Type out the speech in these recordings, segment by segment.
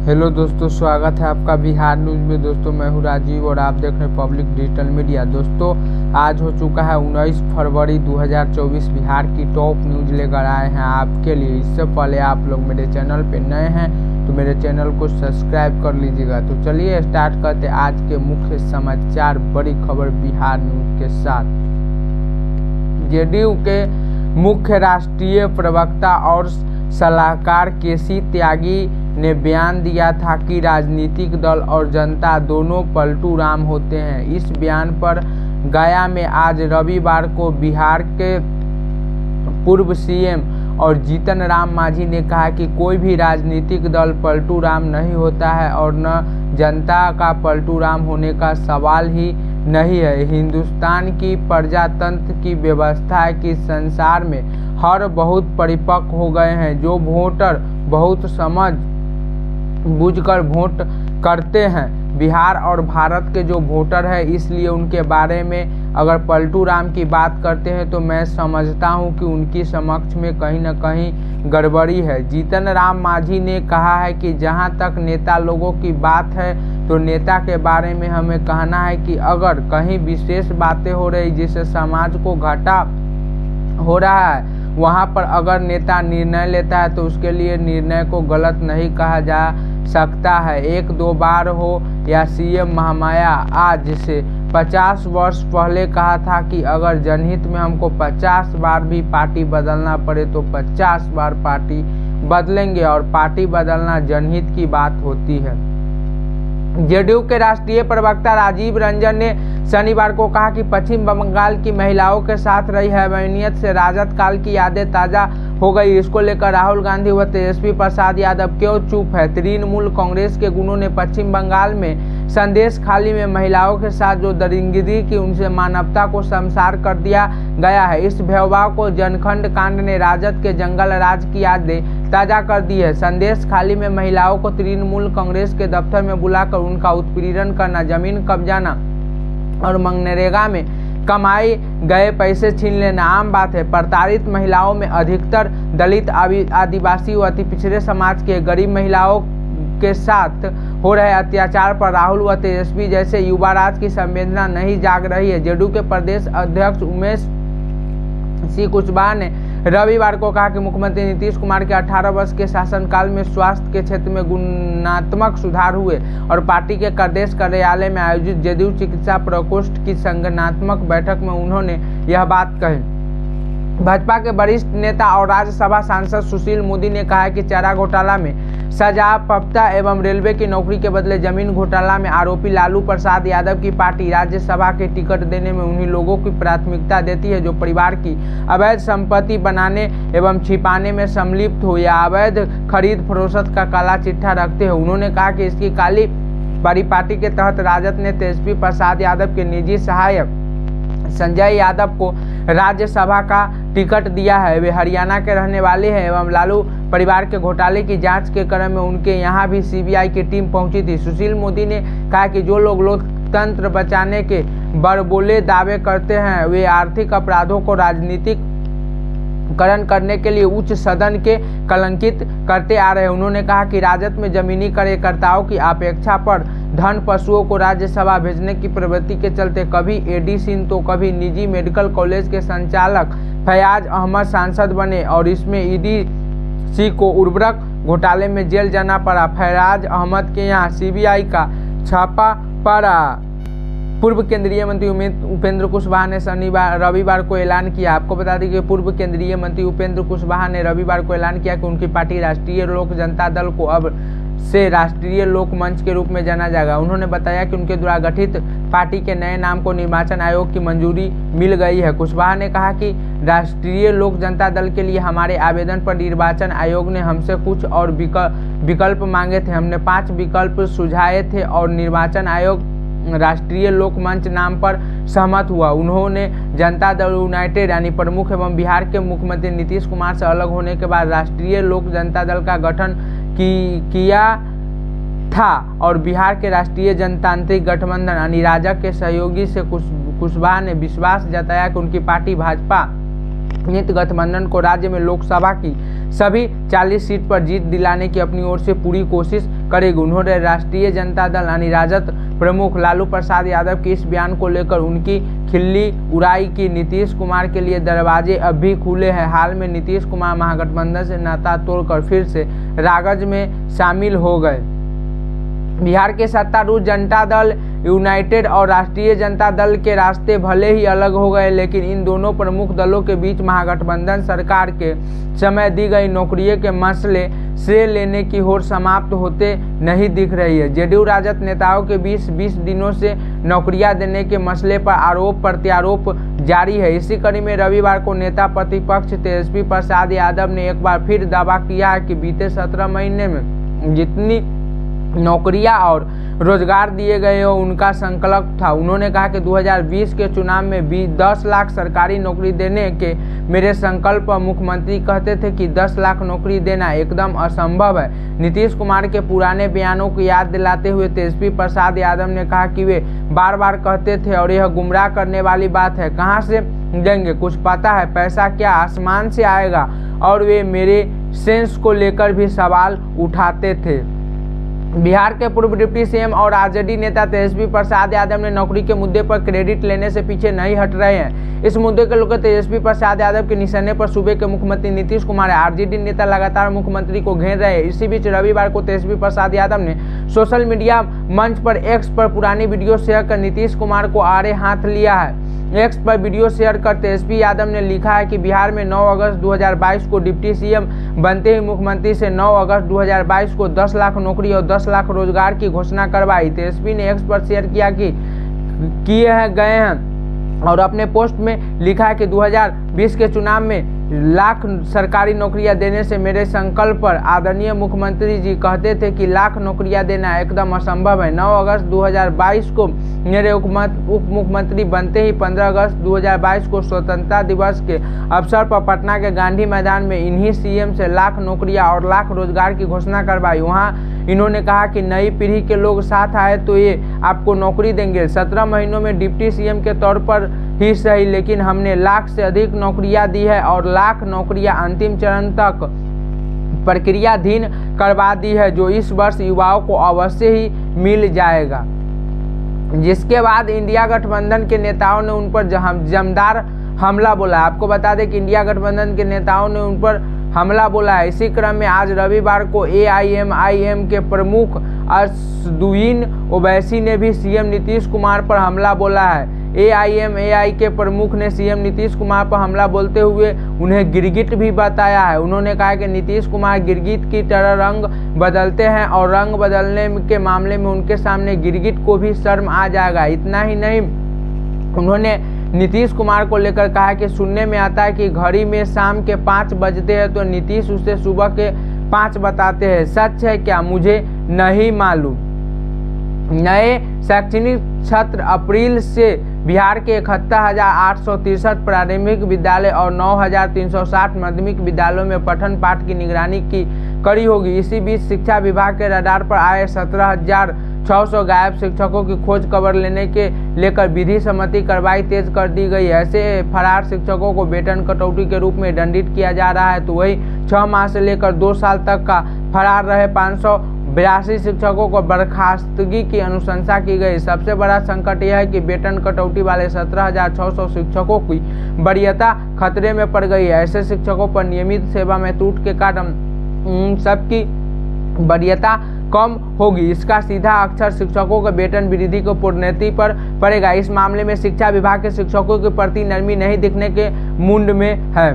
Hello दोस्तों, स्वागत है आपका बिहार न्यूज़ में। दोस्तों मैं हूँ राजीव और आप देख रहे हैं पब्लिक डिजिटल मीडिया। दोस्तों आज हो चुका है 19 फरवरी 2024। बिहार की टॉप न्यूज़ लेकर आए हैं आपके लिए। इससे पहले आप लोग मेरे चैनल पे नए हैं तो मेरे चैनल को सब्सक्राइब कर लीजिएगा। तो चलिए स्टार्ट करते आज के मुख्य समाचार, बड़ी खबर बिहार न्यूज़ के साथ। जेडीयू के मुख्य राष्ट्रीय प्रवक्ता और सलाहकार केसी त्यागी ने बयान दिया था कि राजनीतिक दल और जनता दोनों पलटू राम होते हैं। इस बयान पर गया में आज रविवार को बिहार के पूर्व सीएम और जीतन राम मांझी ने कहा कि कोई भी राजनीतिक दल पलटू राम नहीं होता है और न जनता का पलटू राम होने का सवाल ही नहीं है। हिंदुस्तान की प्रजातंत्र की व्यवस्था है कि संसार में हर बहुत परिपक्व हो गए हैं। जो वोटर बहुत समझ बूझकर वोट करते हैं। बिहार और भारत के जो वोटर है, इसलिए उनके बारे में अगर पलटू राम की बात करते हैं तो मैं समझता हूं कि उनकी समक्ष में कहीं न कहीं गड़बड़ी है। जीतन राम मांझी ने कहा है कि जहां तक नेता लोगों की बात है तो नेता के बारे में हमें कहना है कि अगर कहीं विशेष बातें हो रही जिससे समाज को घाटा हो रहा है, वहां पर अगर नेता निर्णय लेता है तो उसके लिए निर्णय को गलत नहीं कहा जा सकता है। एक दो बार हो या सीएम महामाया आज से 50 वर्ष पहले कहा था कि अगर जनहित में हमको 50 बार भी पार्टी बदलना पड़े तो 50 बार पार्टी बदलेंगे और पार्टी बदलना जनहित की बात होती है। जेडीयू के राष्ट्रीय प्रवक्ता राजीव रंजन ने शनिवार को कहा कि पश्चिम बंगाल की महिलाओं के साथ रही हैवानियत से राजद काल की यादें ताजा हो गई। इसको लेकर राहुल गांधी व तेजस्वी प्रसाद यादव क्यों चुप है। तृणमूल कांग्रेस के गुनों ने पश्चिम बंगाल में संदेश खाली में महिलाओं के साथ जो दरिंदगी की उनसे मानवता को शर्मसार कर दिया गया है। इस भयावह को जनखंड कांड ने राजद के जंगल राज की यादें ताजा कर दी है। संदेश खाली में महिलाओं को तृणमूल कांग्रेस के दफ्तर में बुलाकर उनका उत्पीड़न करना, जमीन कब्जाना और मनरेगा में कमाए गए पैसे छीन लेना आम बात है। प्रताड़ित महिलाओं में अधिकतर दलित, आदिवासी व अति पिछड़े समाज के गरीब महिलाओं के साथ हो रहे अत्याचार पर राहुल व तेजस्वी जैसे युवा राज की संवेदना नहीं जाग रही है। जेडीयू के प्रदेश अध्यक्ष उमेश सिंह कुशवाहा ने रविवार को कहा कि मुख्यमंत्री नीतीश कुमार के 18 वर्ष के शासनकाल में स्वास्थ्य के क्षेत्र में गुणात्मक सुधार हुए और पार्टी के प्रदेश कार्यालय में आयोजित जेडीयू चिकित्सा प्रकोष्ठ की संगठनात्मक बैठक में उन्होंने यह बात कही। भाजपा के वरिष्ठ नेता और राज्यसभा सांसद सुशील मोदी ने कहा कि चारा घोटाला में सजायाफ्ता एवं रेलवे की नौकरी के बदले जमीन घोटाला में आरोपी लालू प्रसाद यादव की पार्टी राज्यसभा के टिकट देने में उन्हीं लोगों की प्राथमिकता देती है जो परिवार की अवैध संपत्ति बनाने एवं छिपाने में सम्मिलित हो या अवैध खरीद फरोख्त का काला चिट्ठा रखते हैं। उन्होंने कहा कि इसकी काली परिपाटी के तहत राजद ने तेजस्वी प्रसाद यादव के निजी सहायक संजय यादव को राज्यसभा का टिकट दिया है। वे हरियाणा के रहने वाले हैं एवं लालू परिवार के घोटाले की जांच के क्रम में उनके यहां भी सीबीआई की टीम पहुंची थी। सुशील मोदी ने कहा कि जो लोग लोकतंत्र बचाने के बड़बोले दावे करते हैं वे आर्थिक अपराधों को राजनीतिक करण करने के लिए उच्च सदन के कलंकित करते आ रहे हैं। उन्होंने कहा कि राजद में जमीनी कार्यकर्ताओं की अपेक्षा पर धन पशुओं को राज्यसभा भेजने की प्रवृत्ति के चलते कभी एडी सिंह तो कभी निजी मेडिकल कॉलेज के संचालक फयाज अहमद सांसद बने और इसमें ईडी सिंह को उर्वरक घोटाले में जेल जाना पड़ा। फयाज अहमद के यहाँ सीबीआई का छापा पड़ा। पूर्व केंद्रीय मंत्री उपेंद्र कुशवाहा ने रविवार को ऐलान किया। आपको बता दें कि पूर्व केंद्रीय मंत्री उपेंद्र कुशवाहा ने रविवार को ऐलान किया कि उनकी पार्टी राष्ट्रीय लोक जनता दल को अब से राष्ट्रीय लोक मंच के रूप में जाना जाएगा। उन्होंने बताया कि उनके द्वारा गठित पार्टी के नए नाम को निर्वाचन आयोग की मंजूरी मिल गई है। कुशवाहा ने कहा कि राष्ट्रीय लोक जनता दल के लिए हमारे आवेदन पर निर्वाचन आयोग ने हमसे कुछ और विकल्प मांगे थे। हमने 5 विकल्प सुझाए थे और निर्वाचन आयोग राष्ट्रीय लोक मंच नाम पर सहमत हुआ। उन्होंने जनता दल यूनाइटेड यानी प्रमुख एवं बिहार के मुख्यमंत्री नीतीश कुमार से अलग होने के बाद राष्ट्रीय लोक जनता दल का गठन किया था और बिहार के राष्ट्रीय जनतांत्रिक गठबंधन यानी राजग के सहयोगी से कुशवाहा ने विश्वास जताया कि उनकी पार्टी भाजपा नित गठबंधन को राज्य में लोकसभा की सभी 40 सीट पर जीत दिलाने की अपनी ओर से पूरी कोशिश करेगी। उन्होंने राष्ट्रीय जनता दल यानी राजद प्रमुख लालू प्रसाद यादव के इस बयान को लेकर उनकी खिल्ली उड़ाई कि नीतीश कुमार के लिए दरवाजे अब भी खुले हैं। हाल में नीतीश कुमार महागठबंधन से नाता तोड़कर फिर से राजद में शामिल हो गए। बिहार के सत्तारूढ़ जनता दल यूनाइटेड और राष्ट्रीय जनता दल के रास्ते भले ही अलग हो गए, लेकिन इन दोनों प्रमुख दलों के बीच महागठबंधन सरकार के समय दी गई नौकरियों के मसले से लेने की होड़ समाप्त होते नहीं दिख रही है। जेडीयू राजद नेताओं के बीच 20 दिनों से नौकरियां देने के मसले पर आरोप प्रत्यारोप जारी है। इसी कड़ी में रविवार को नेता प्रतिपक्ष तेजस्वी प्रसाद यादव ने एक बार फिर दावा किया है कि बीते 17 महीने में जितनी नौकरियां और रोजगार दिए गए हो उनका संकल्प था। उन्होंने कहा कि 2020 के चुनाव में 10 लाख सरकारी नौकरी देने के मेरे संकल्प पर मुख्यमंत्री कहते थे कि 10 लाख नौकरी देना एकदम असंभव है। नीतीश कुमार के पुराने बयानों को याद दिलाते हुए तेजस्वी प्रसाद यादव ने कहा कि वे बार बार कहते थे और यह गुमराह करने वाली बात है, कहां से देंगे, कुछ पता है, पैसा क्या आसमान से आएगा, और वे मेरे सेंस को लेकर भी सवाल उठाते थे। बिहार के पूर्व डिप्टी सीएम और आरजेडी नेता तेजस्वी प्रसाद यादव ने नौकरी के मुद्दे पर क्रेडिट लेने से पीछे नहीं हट रहे हैं। इस मुद्दे के लेकर तेजस्वी प्रसाद यादव के निशाने पर सूबे के मुख्यमंत्री नीतीश कुमार है। आरजेडी नेता लगातार मुख्यमंत्री को घेर रहे हैं। इसी बीच रविवार को तेजस्वी प्रसाद यादव ने सोशल मीडिया मंच पर एक्स पर पुरानी वीडियो शेयर कर नीतीश कुमार को आड़े हाथ लिया है। एक्स पर वीडियो शेयर कर तेजस्वी यादव ने लिखा है कि बिहार में 9 अगस्त 2022 को डिप्टी सीएम बनते ही मुख्यमंत्री से 9 अगस्त 2022 को 10 लाख नौकरी और 10 लाख रोजगार की घोषणा करवाई। तेजस्वी ने एक्स पर शेयर किया कि किए गए हैं और अपने पोस्ट में लिखा है कि 2020 के चुनाव में लाख सरकारी नौकरियां देने से मेरे संकल्प पर आदरणीय मुख्यमंत्री जी कहते थे कि लाख नौकरियां देना एकदम असंभव है। 9 अगस्त 2022 को मेरे उप मुख्यमंत्री बनते ही 15 अगस्त 2022 को स्वतंत्रता दिवस के अवसर पर पटना के गांधी मैदान में इन्हीं सीएम से लाख नौकरियां और लाख रोजगार की घोषणा करवाई। वहां इन्होंने कहा कि नई पीढ़ी के लोग साथ आए तो ये आपको नौकरी देंगे। 17 महीनों में डिप्टी सीएम के तौर पर ही सही, लेकिन हमने लाख से अधिक नौकरियां दी है और लाख नौकरियां अंतिम चरण तक प्रक्रियाधीन करवा दी है, जो इस वर्ष युवाओं को अवश्य ही मिल जाएगा। जिसके बाद इंडिया गठबंधन के नेताओं ने उन पर जमदार हमला बोला। आपको बता दें कि इंडिया गठबंधन के नेताओं ने उन पर हमला बोला है। इसी क्रम में आज रविवार को AIMIM के प्रमुख असदुद्दीन ओवैसी ने भी सीएम नीतीश कुमार पर हमला बोला है। AIMAI के प्रमुख ने सीएम नीतीश कुमार पर हमला बोलते हुए उन्हें गिरगिट भी बताया है। उन्होंने कहा कि नीतीश कुमार गिरगिट की तरह रंग बदलते हैं और रंग बदलने के मामले में उनके सामने गिरगिट को भी शर्म आ जाएगा। इतना ही नहीं, उन्होंने नीतीश कुमार को लेकर कहा कि सुनने में आता है कि घड़ी में शाम के 5 बजते हैं तो नीतीश उसे सुबह के 5 बताते हैं। सच है क्या, मुझे नहीं मालूम। नए शैक्षणिक सत्र अप्रैल से बिहार के 71,863 प्राथमिक विद्यालय और 9,360 माध्यमिक विद्यालयों में पठन पाठ की निगरानी की कड़ी होगी। इसी बीच शिक्षा विभाग के रडार पर आए 17,600 गायब शिक्षकों की खोज खबर लेने के लेकर विधि सम्मति कार्रवाई तेज कर दी गई है। ऐसे फरार शिक्षकों को वेतन कटौती के रूप में दंडित किया जा रहा है। तो वही 6 माह से लेकर 2 साल तक का फरार रहे 582 शिक्षकों को बर्खास्तगी की अनुशंसा की गई। सबसे बड़ा संकट यह है कि वेतन कटौती वाले 17,600 शिक्षकों की वरीयता खतरे में पड़ गई है। ऐसे शिक्षकों पर नियमित सेवा में त्रुटि के कारण सबकी वरीयता कम होगी। इसका सीधा अक्षर शिक्षकों के वेतन वृद्धि को प्रोन्नति पर पड़ेगा। इस मामले में शिक्षा विभाग के शिक्षकों के प्रति नरमी नहीं दिखने के मूड में है।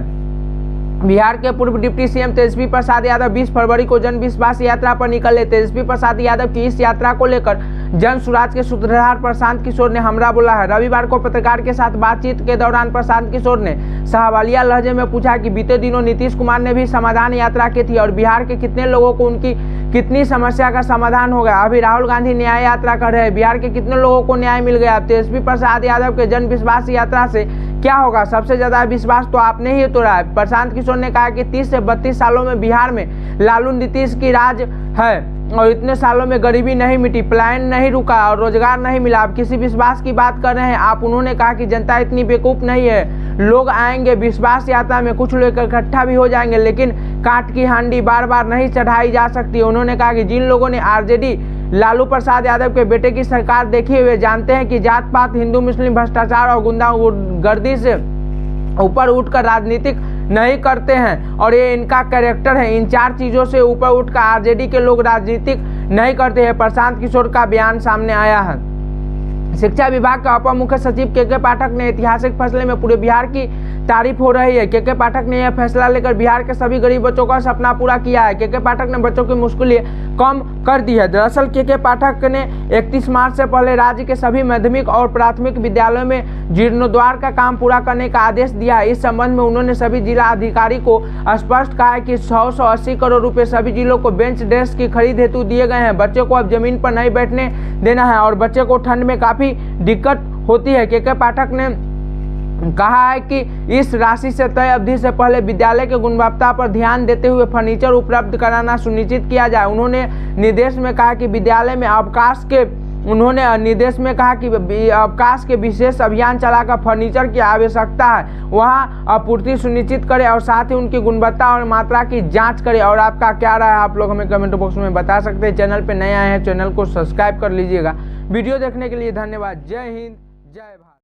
बिहार के पूर्व डिप्टी सीएम तेजस्वी प्रसाद यादव 20 फरवरी को जन विश्वास यात्रा पर निकले। तेजस्वी प्रसाद यादव की इस यात्रा को लेकर जन सुराज के सूत्रधार प्रशांत किशोर ने हमला बोला है। रविवार को पत्रकार के साथ बातचीत के दौरान प्रशांत किशोर ने साहवालिया लहजे में पूछा कि बीते दिनों नीतीश कुमार ने भी समाधान यात्रा की थी और बिहार के कितने लोगों को उनकी कितनी समस्या का समाधान हो गया। अभी राहुल गांधी न्याय यात्रा कर रहे हैं, बिहार के कितने लोगों को न्याय मिल गया। तेजस्वी प्रसाद यादव के जन विश्वास यात्रा से क्या होगा, सबसे ज्यादा विश्वास तो आपने ही तोड़ा है। प्रशांत किशोर ने कहा कि 30 से 32 सालों में बिहार में लालू नीतीश की राज है। और इतने सालों में गरीबी नहीं मिटी, पलायन नहीं रुका और रोजगार नहीं मिला। आप किसी विश्वास की बात कर रहे हैं आप। उन्होंने कहा कि जनता इतनी बेवकूफ़ नहीं है, लोग आएंगे विश्वास यात्रा में, कुछ लोग इकट्ठा भी हो जाएंगे, लेकिन काट की हांडी बार बार नहीं चढ़ाई जा सकती। उन्होंने कहा कि जिन लोगों ने आरजेडी लालू प्रसाद यादव के बेटे की सरकार देखी हुए जानते हैं कि जात पात, हिंदू मुस्लिम, भ्रष्टाचार और गुंडागर्दी से ऊपर उठकर राजनीतिक नहीं करते हैं और ये इनका कैरेक्टर है। इन 4 चीज़ों से ऊपर उठकर आरजेडी के लोग राजनीतिक नहीं करते हैं। प्रशांत किशोर का बयान सामने आया है। शिक्षा विभाग के अपर मुख्य सचिव के पाठक ने ऐतिहासिक फैसले में पूरे बिहार की तारीफ हो रही है। के पाठक ने यह फैसला लेकर बिहार के सभी गरीब बच्चों का सपना पूरा किया है। के पाठक ने बच्चों की मुश्किलें कम कर दी है। दरअसल के पाठक ने 31 मार्च से पहले राज्य के सभी माध्यमिक और प्राथमिक विद्यालयों में जीर्णोद्धार का काम पूरा करने का आदेश दिया है। इस संबंध में उन्होंने सभी जिला अधिकारी को स्पष्ट कहा है कि 180 करोड़ रुपए सभी जिलों को बेंच डेस्क की खरीद हेतु दिए गए हैं। बच्चों को अब जमीन पर नहीं बैठने देना है और बच्चे को ठंड में काफी दिक्कत होती है। के पाठक ने कहा है कि इस राशि से तय अवधि से पहले विद्यालय की गुणवत्ता पर ध्यान देते हुए फर्नीचर उपलब्ध कराना सुनिश्चित किया जाए। उन्होंने निर्देश में कहा कि विद्यालय में अवकाश के विशेष अभियान चलाकर फर्नीचर की आवश्यकता है वहां आपूर्ति सुनिश्चित करें और साथ ही उनकी गुणवत्ता और मात्रा की जांच करें। और आपका क्या राय है आप लोग हमें कमेंट बॉक्स में बता सकते हैं। चैनल पे नए आए हैं चैनल को सब्सक्राइब कर लीजिएगा। वीडियो देखने के लिए धन्यवाद। जय हिंद, जय भारत।